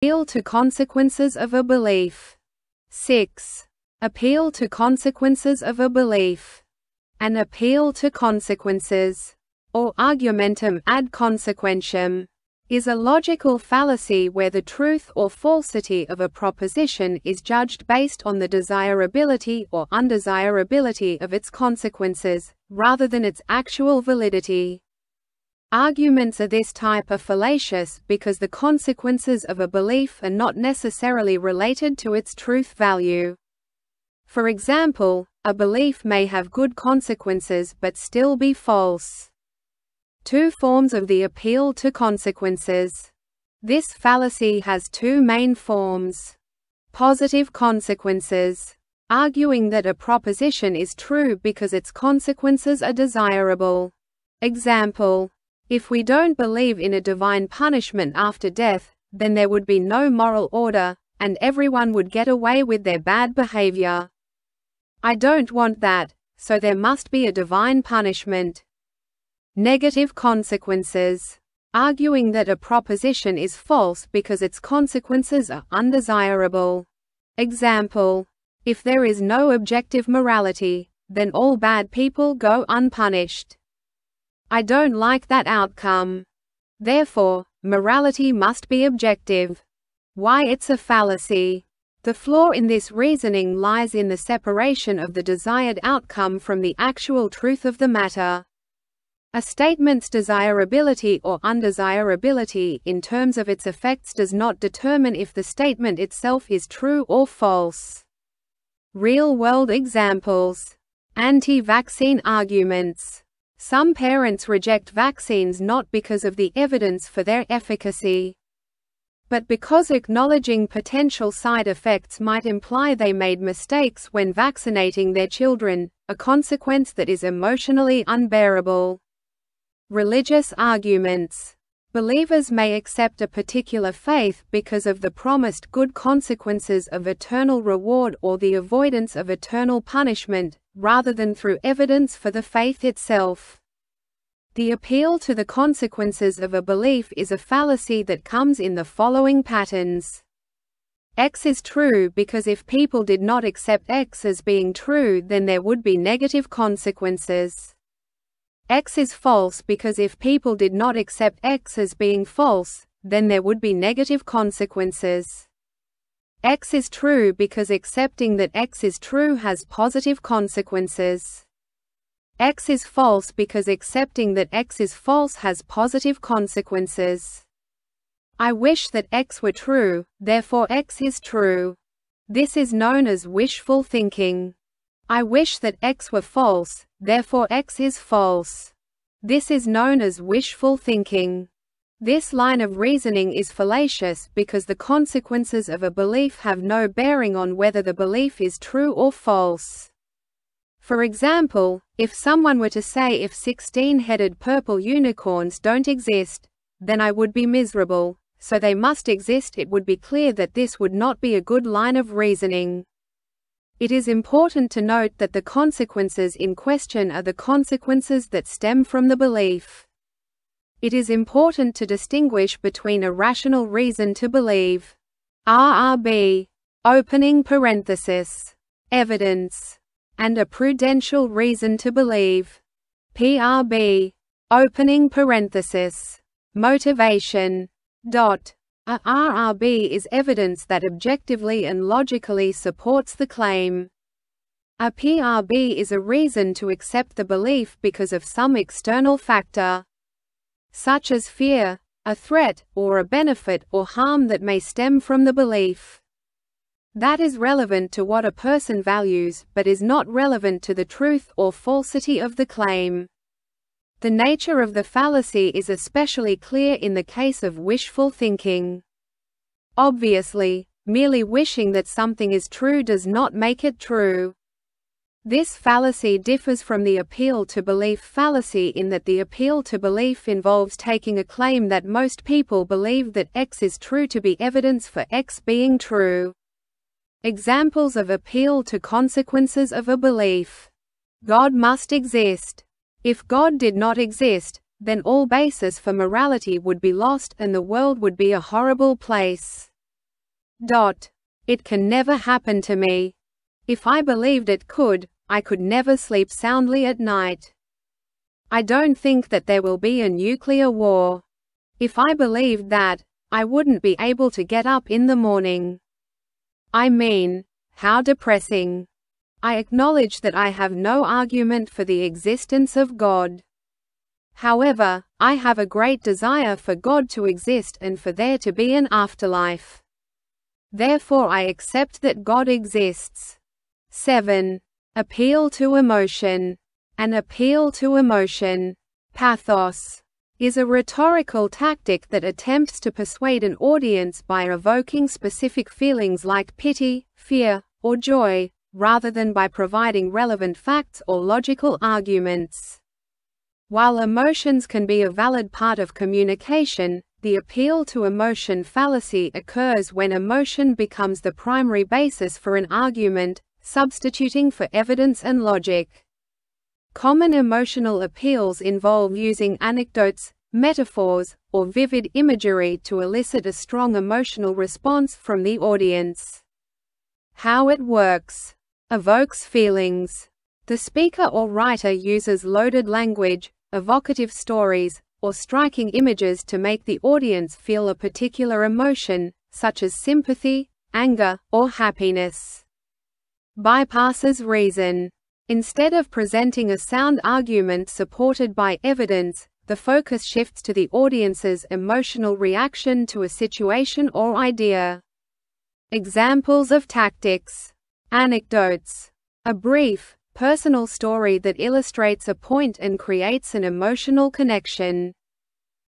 Appeal to consequences of a belief. 6. Appeal to consequences of a belief. An appeal to consequences, or argumentum ad consequentiam, is a logical fallacy where the truth or falsity of a proposition is judged based on the desirability or undesirability of its consequences, rather than its actual validity. Arguments of this type are fallacious because the consequences of a belief are not necessarily related to its truth value. For example, a belief may have good consequences but still be false. 2 forms of the appeal to consequences. This fallacy has 2 main forms. Positive consequences, arguing that a proposition is true because its consequences are desirable. Example: if we don't believe in a divine punishment after death, then there would be no moral order, and everyone would get away with their bad behavior. I don't want that, so there must be a divine punishment. Negative consequences, arguing that a proposition is false because its consequences are undesirable. Example: if there is no objective morality, then all bad people go unpunished. I don't like that outcome. Therefore, morality must be objective. Why it's a fallacy. The flaw in this reasoning lies in the separation of the desired outcome from the actual truth of the matter. A statement's desirability or undesirability in terms of its effects does not determine if the statement itself is true or false. Real-world examples. Anti-vaccine arguments. Some parents reject vaccines not because of the evidence for their efficacy, but because acknowledging potential side effects might imply they made mistakes when vaccinating their children, a consequence that is emotionally unbearable. Religious arguments. Believers may accept a particular faith because of the promised good consequences of eternal reward or the avoidance of eternal punishment, rather than through evidence for the faith itself. The appeal to the consequences of a belief is a fallacy that comes in the following patterns. X is true because if people did not accept X as being true, then there would be negative consequences. X is false because if people did not accept X as being false, then there would be negative consequences. X is true because accepting that X is true has positive consequences. X is false because accepting that X is false has positive consequences. I wish that X were true, therefore X is true. This is known as wishful thinking. I wish that X were false, therefore X is false. This is known as wishful thinking. This line of reasoning is fallacious because the consequences of a belief have no bearing on whether the belief is true or false. For example, if someone were to say if 16-headed purple unicorns don't exist, then I would be miserable, so they must exist, it would be clear that this would not be a good line of reasoning. It is important to note that the consequences in question are the consequences that stem from the belief. It is important to distinguish between a rational reason to believe, RRB, opening parenthesis, evidence, and a prudential reason to believe, PRB, opening parenthesis, motivation. A RRB is evidence that objectively and logically supports the claim. A PRB is a reason to accept the belief because of some external factor, such as fear, a threat, or a benefit or harm that may stem from the belief. That is relevant to what a person values, but is not relevant to the truth or falsity of the claim. The nature of the fallacy is especially clear in the case of wishful thinking. Obviously, merely wishing that something is true does not make it true. This fallacy differs from the appeal to belief fallacy in that the appeal to belief involves taking a claim that most people believe that X is true to be evidence for X being true. Examples of appeal to consequences of a belief. God must exist. If God did not exist, then all basis for morality would be lost and the world would be a horrible place. It can never happen to me. If I believed it could, I could never sleep soundly at night. I don't think that there will be a nuclear war. If I believed that, I wouldn't be able to get up in the morning. I mean, how depressing. I acknowledge that I have no argument for the existence of God. However, I have a great desire for God to exist and for there to be an afterlife. Therefore I accept that God exists. 7. Appeal to emotion. An appeal to emotion, pathos, is a rhetorical tactic that attempts to persuade an audience by evoking specific feelings like pity, fear, or joy, rather than by providing relevant facts or logical arguments. While emotions can be a valid part of communication, the appeal to emotion fallacy occurs when emotion becomes the primary basis for an argument, substituting for evidence and logic. Common emotional appeals involve using anecdotes, metaphors, or vivid imagery to elicit a strong emotional response from the audience. How it works. Evokes feelings. The speaker or writer uses loaded language, evocative stories, or striking images to make the audience feel a particular emotion, such as sympathy, anger, or happiness. Bypasses reason. Instead of presenting a sound argument supported by evidence, the focus shifts to the audience's emotional reaction to a situation or idea. Examples of tactics. Anecdotes. A brief, personal story that illustrates a point and creates an emotional connection.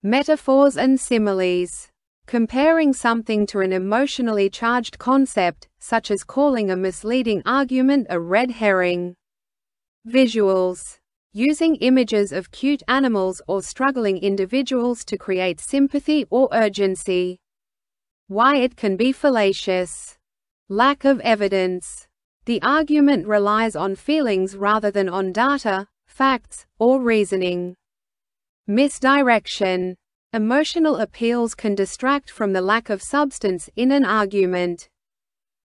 Metaphors and similes. Comparing something to an emotionally charged concept, such as calling a misleading argument a red herring. Visuals. Using images of cute animals or struggling individuals to create sympathy or urgency. Why it can be fallacious. Lack of evidence. The argument relies on feelings rather than on data, facts, or reasoning. Misdirection. Emotional appeals can distract from the lack of substance in an argument.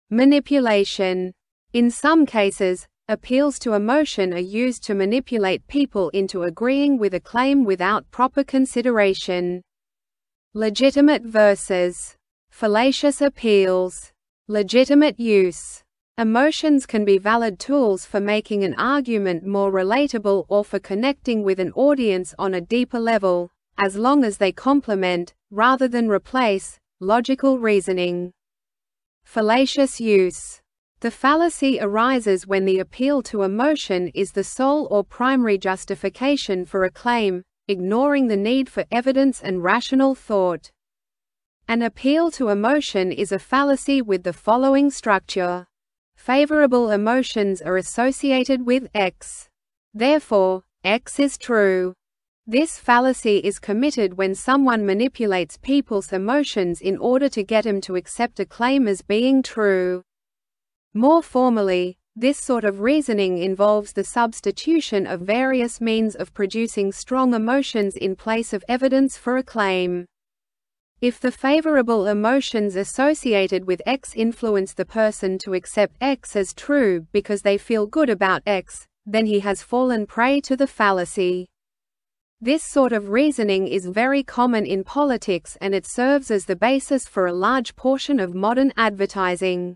Manipulation. In some cases, appeals to emotion are used to manipulate people into agreeing with a claim without proper consideration. Legitimate versus fallacious appeals. Legitimate use. Emotions can be valid tools for making an argument more relatable or for connecting with an audience on a deeper level, as long as they complement, rather than replace, logical reasoning. Fallacious use. The fallacy arises when the appeal to emotion is the sole or primary justification for a claim, ignoring the need for evidence and rational thought. An appeal to emotion is a fallacy with the following structure. Favorable emotions are associated with X. Therefore, X is true. This fallacy is committed when someone manipulates people's emotions in order to get them to accept a claim as being true. More formally, this sort of reasoning involves the substitution of various means of producing strong emotions in place of evidence for a claim. If the favorable emotions associated with X influence the person to accept X as true because they feel good about X, then he has fallen prey to the fallacy. This sort of reasoning is very common in politics and it serves as the basis for a large portion of modern advertising.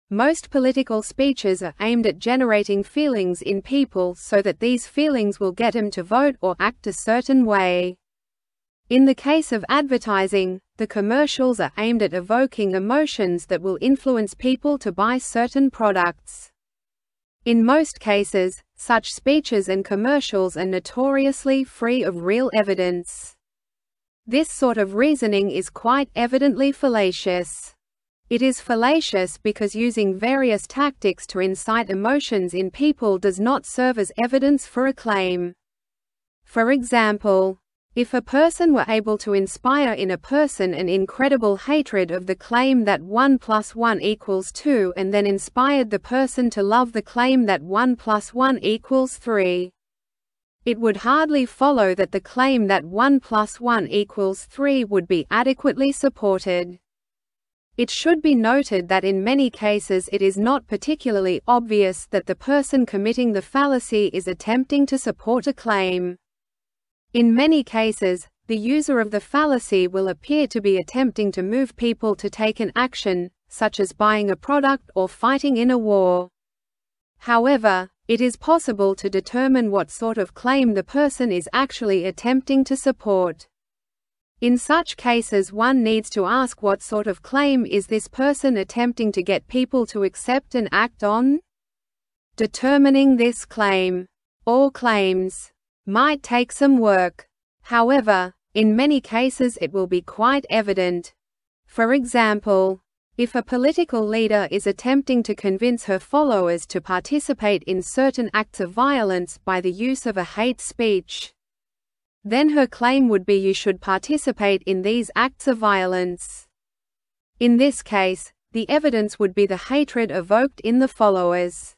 Most political speeches are aimed at generating feelings in people so that these feelings will get them to vote or act a certain way. In the case of advertising, the commercials are aimed at evoking emotions that will influence people to buy certain products. In most cases, such speeches and commercials are notoriously free of real evidence. This sort of reasoning is quite evidently fallacious. It is fallacious because using various tactics to incite emotions in people does not serve as evidence for a claim. For example, if a person were able to inspire in a person an incredible hatred of the claim that 1 + 1 = 2 and then inspired the person to love the claim that 1 + 1 = 3, it would hardly follow that the claim that 1 + 1 = 3 would be adequately supported. It should be noted that in many cases it is not particularly obvious that the person committing the fallacy is attempting to support a claim. In many cases, the user of the fallacy will appear to be attempting to move people to take an action, such as buying a product or fighting in a war. However, it is possible to determine what sort of claim the person is actually attempting to support. In such cases, one needs to ask what sort of claim is this person attempting to get people to accept and act on? Determining this claim, or claims, might take some work. However, in many cases it will be quite evident. For example, if a political leader is attempting to convince her followers to participate in certain acts of violence by the use of a hate speech, then her claim would be you should participate in these acts of violence. In this case, the evidence would be the hatred evoked in the followers.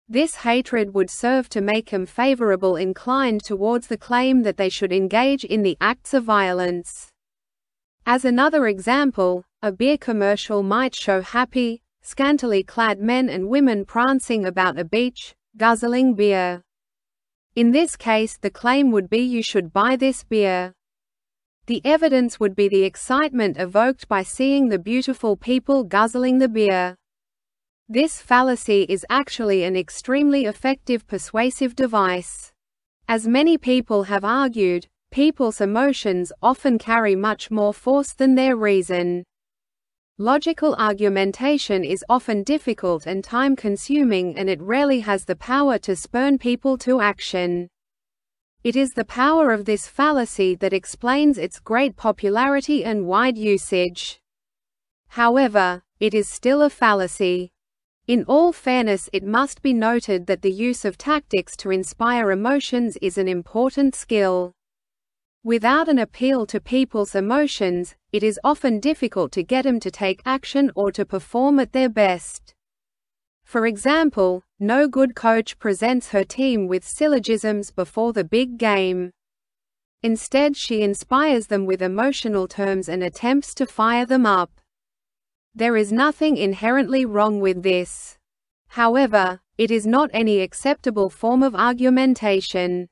This hatred would serve to make them favorable inclined towards the claim that they should engage in the acts of violence. As another example, a beer commercial might show happy, scantily clad men and women prancing about a beach, guzzling beer. In this case, the claim would be you should buy this beer. The evidence would be the excitement evoked by seeing the beautiful people guzzling the beer. This fallacy is actually an extremely effective persuasive device. As many people have argued, people's emotions often carry much more force than their reason. Logical argumentation is often difficult and time-consuming, and it rarely has the power to spur people to action. It is the power of this fallacy that explains its great popularity and wide usage. However, it is still a fallacy. In all fairness, it must be noted that the use of tactics to inspire emotions is an important skill. Without an appeal to people's emotions, it is often difficult to get them to take action or to perform at their best. For example, no good coach presents her team with syllogisms before the big game. Instead, she inspires them with emotional terms and attempts to fire them up. There is nothing inherently wrong with this. However, it is not any acceptable form of argumentation.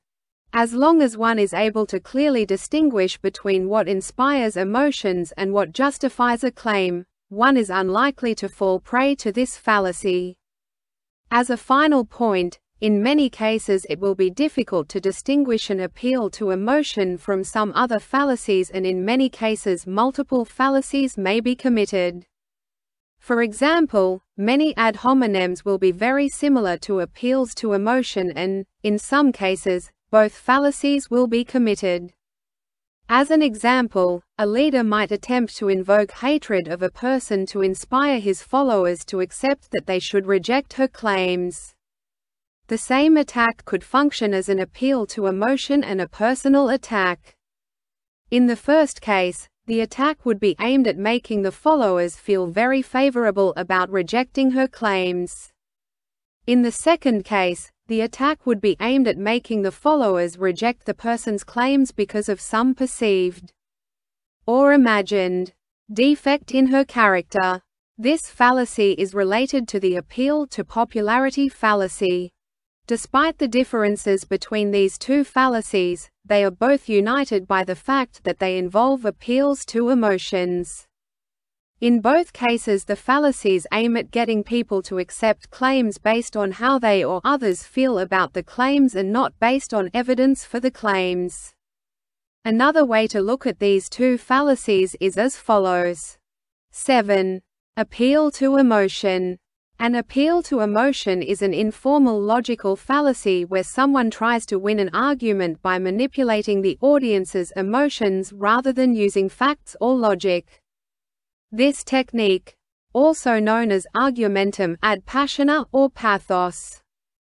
As long as one is able to clearly distinguish between what inspires emotions and what justifies a claim, one is unlikely to fall prey to this fallacy. As a final point, in many cases it will be difficult to distinguish an appeal to emotion from some other fallacies, and in many cases multiple fallacies may be committed. For example, many ad hominems will be very similar to appeals to emotion, and, in some cases, both fallacies will be committed. As an example, a leader might attempt to invoke hatred of a person to inspire his followers to accept that they should reject her claims. The same attack could function as an appeal to emotion and a personal attack. In the first case, the attack would be aimed at making the followers feel very favorable about rejecting her claims. In the second case, the attack would be aimed at making the followers reject the person's claims because of some perceived or imagined defect in her character. This fallacy is related to the appeal to popularity fallacy. Despite the differences between these two fallacies, they are both united by the fact that they involve appeals to emotions. In both cases, the fallacies aim at getting people to accept claims based on how they or others feel about the claims and not based on evidence for the claims. Another way to look at these two fallacies is as follows. 7. Appeal to emotion. An appeal to emotion is an informal logical fallacy where someone tries to win an argument by manipulating the audience's emotions rather than using facts or logic. This technique, also known as argumentum ad passiona or pathos,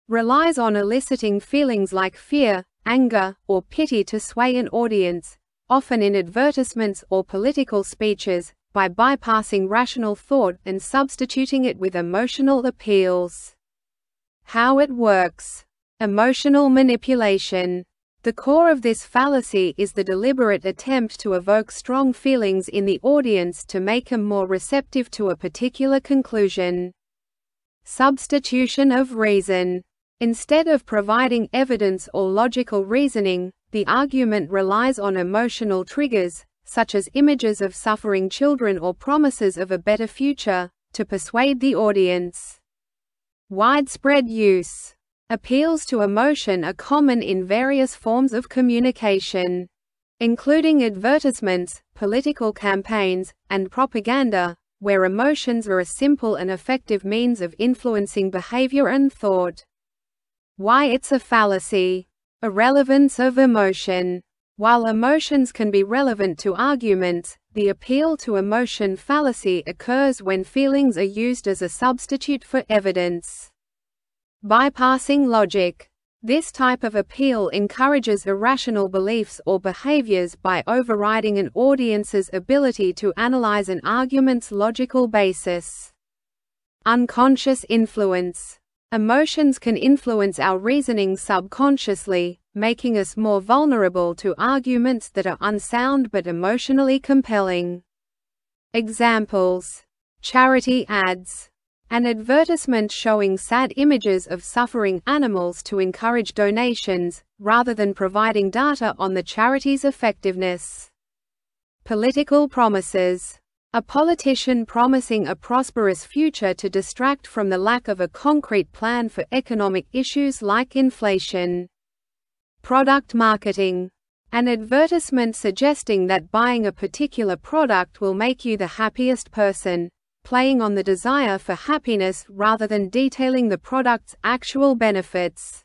relies on eliciting feelings like fear, anger, or pity to sway an audience, often in advertisements or political speeches, by bypassing rational thought and substituting it with emotional appeals. How it works. Emotional manipulation. The core of this fallacy is the deliberate attempt to evoke strong feelings in the audience to make them more receptive to a particular conclusion. Substitution of reason. Instead of providing evidence or logical reasoning, the argument relies on emotional triggers, such as images of suffering children or promises of a better future, to persuade the audience. Widespread use. Appeals to emotion are common in various forms of communication, including advertisements, political campaigns, and propaganda, where emotions are a simple and effective means of influencing behavior and thought. Why it's a fallacy. Irrelevance of emotion. While emotions can be relevant to arguments, the appeal to emotion fallacy occurs when feelings are used as a substitute for evidence. Bypassing logic. This type of appeal encourages irrational beliefs or behaviors by overriding an audience's ability to analyze an argument's logical basis. Unconscious influence. Emotions can influence our reasoning subconsciously, making us more vulnerable to arguments that are unsound but emotionally compelling. Examples. Charity ads. An advertisement showing sad images of suffering animals to encourage donations, rather than providing data on the charity's effectiveness. Political promises. A politician promising a prosperous future to distract from the lack of a concrete plan for economic issues like inflation. Product marketing. An advertisement suggesting that buying a particular product will make you the happiest person, playing on the desire for happiness rather than detailing the product's actual benefits.